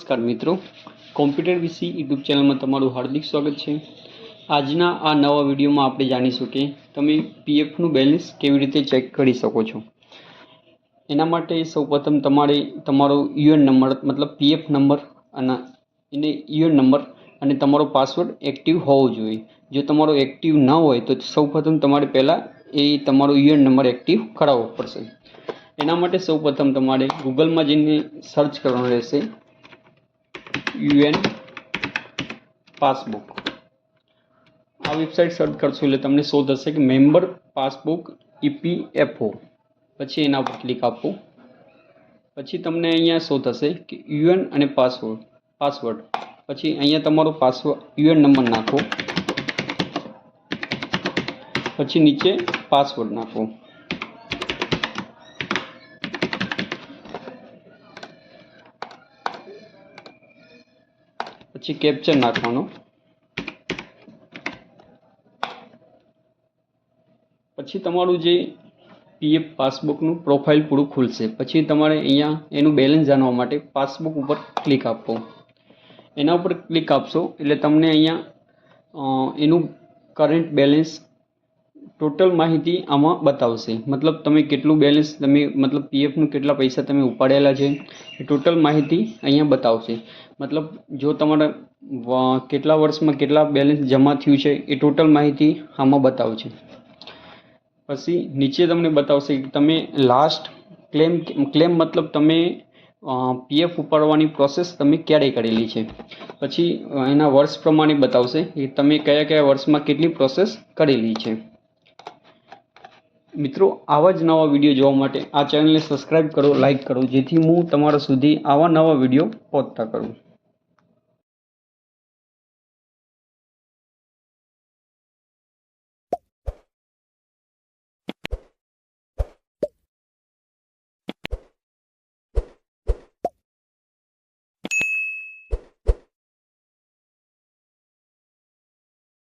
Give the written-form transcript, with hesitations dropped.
નમસ્કાર મિત્રો, કોમ્પ્યુટર વિશે યુટ્યુબ ચેનલમાં તમારું હાર્દિક સ્વાગત છે। આજના આ નવા વિડીયોમાં આપણે જાણીશું કે તમે પીએફનું બેલેન્સ કેવી રીતે ચેક કરી શકો છો। એના માટે સૌપ્રથમ તમારે તમારો યુએન નંબર મતલબ પીએફ નંબર અને યુએન નંબર અને તમારો પાસવર્ડ એક્ટિવ હોવો જોઈએ। જો તમારો એક્ટિવ ન હોય તો સૌપ્રથમ તમારે પહેલાં એ તમારો યુએન નંબર એક્ટિવ કરાવવો પડશે। એના માટે સૌપ્રથમ તમારે ગૂગલમાં જઈને સર્ચ કરવાનું રહેશે યુએન પાસબુક। આ વેબસાઇટ સર્ચ કરશો એટલે તમને શો થશે કે મેમ્બર પાસબુક ઈપીએફઓ। પછી એના પર ક્લિક આપો। પછી તમને અહીંયા શો થશે કે યુએન અને પાસવર્ડ। પછી અહીંયા તમારો યુએન નંબર નાખો। પછી નીચે પાસવર્ડ નાખો। પછી કેપ્ચર નાખવાનો। પછી તમારું જે પીએફ પાસબુકનું પ્રોફાઇલ પૂરું ખુલશે। પછી તમારે અહીંયા એનું બેલેન્સ જાણવા માટે પાસબુક ઉપર ક્લિક આપો। એના ઉપર ક્લિક આપશો એટલે તમને અહીંયા એનું કરંટ બેલેન્સ ટોટલ માહિતી આમાં બતાવશે। મતલબ તમે કેટલું બેલેન્સ મતલબ પીએફનું કેટલા પૈસા તમે ઉપાડેલા છે એ ટોટલ માહિતી અહીંયા બતાવશે। મતલબ જો તમારા કેટલા વર્ષમાં કેટલા બેલેન્સ જમા થયું છે એ ટોટલ માહિતી આમાં બતાવશે। પછી નીચે તમને બતાવશે કે તમે લાસ્ટ ક્લેમ મતલબ તમે પીએફ ઉપાડવાની પ્રોસેસ તમે ક્યારે કરેલી છે। પછી એના વર્ષ પ્રમાણે બતાવશે કે તમે કયા વર્ષમાં કેટલી પ્રોસેસ કરેલી છે। મિત્રો, આવા જ નવા વિડીયો જોવા માટે આ ચેનલને સબસ્ક્રાઈબ કરો, લાઈક કરો, જેથી હું તમારા સુધી આવા નવા વિડીયો પહોંચતા કરું।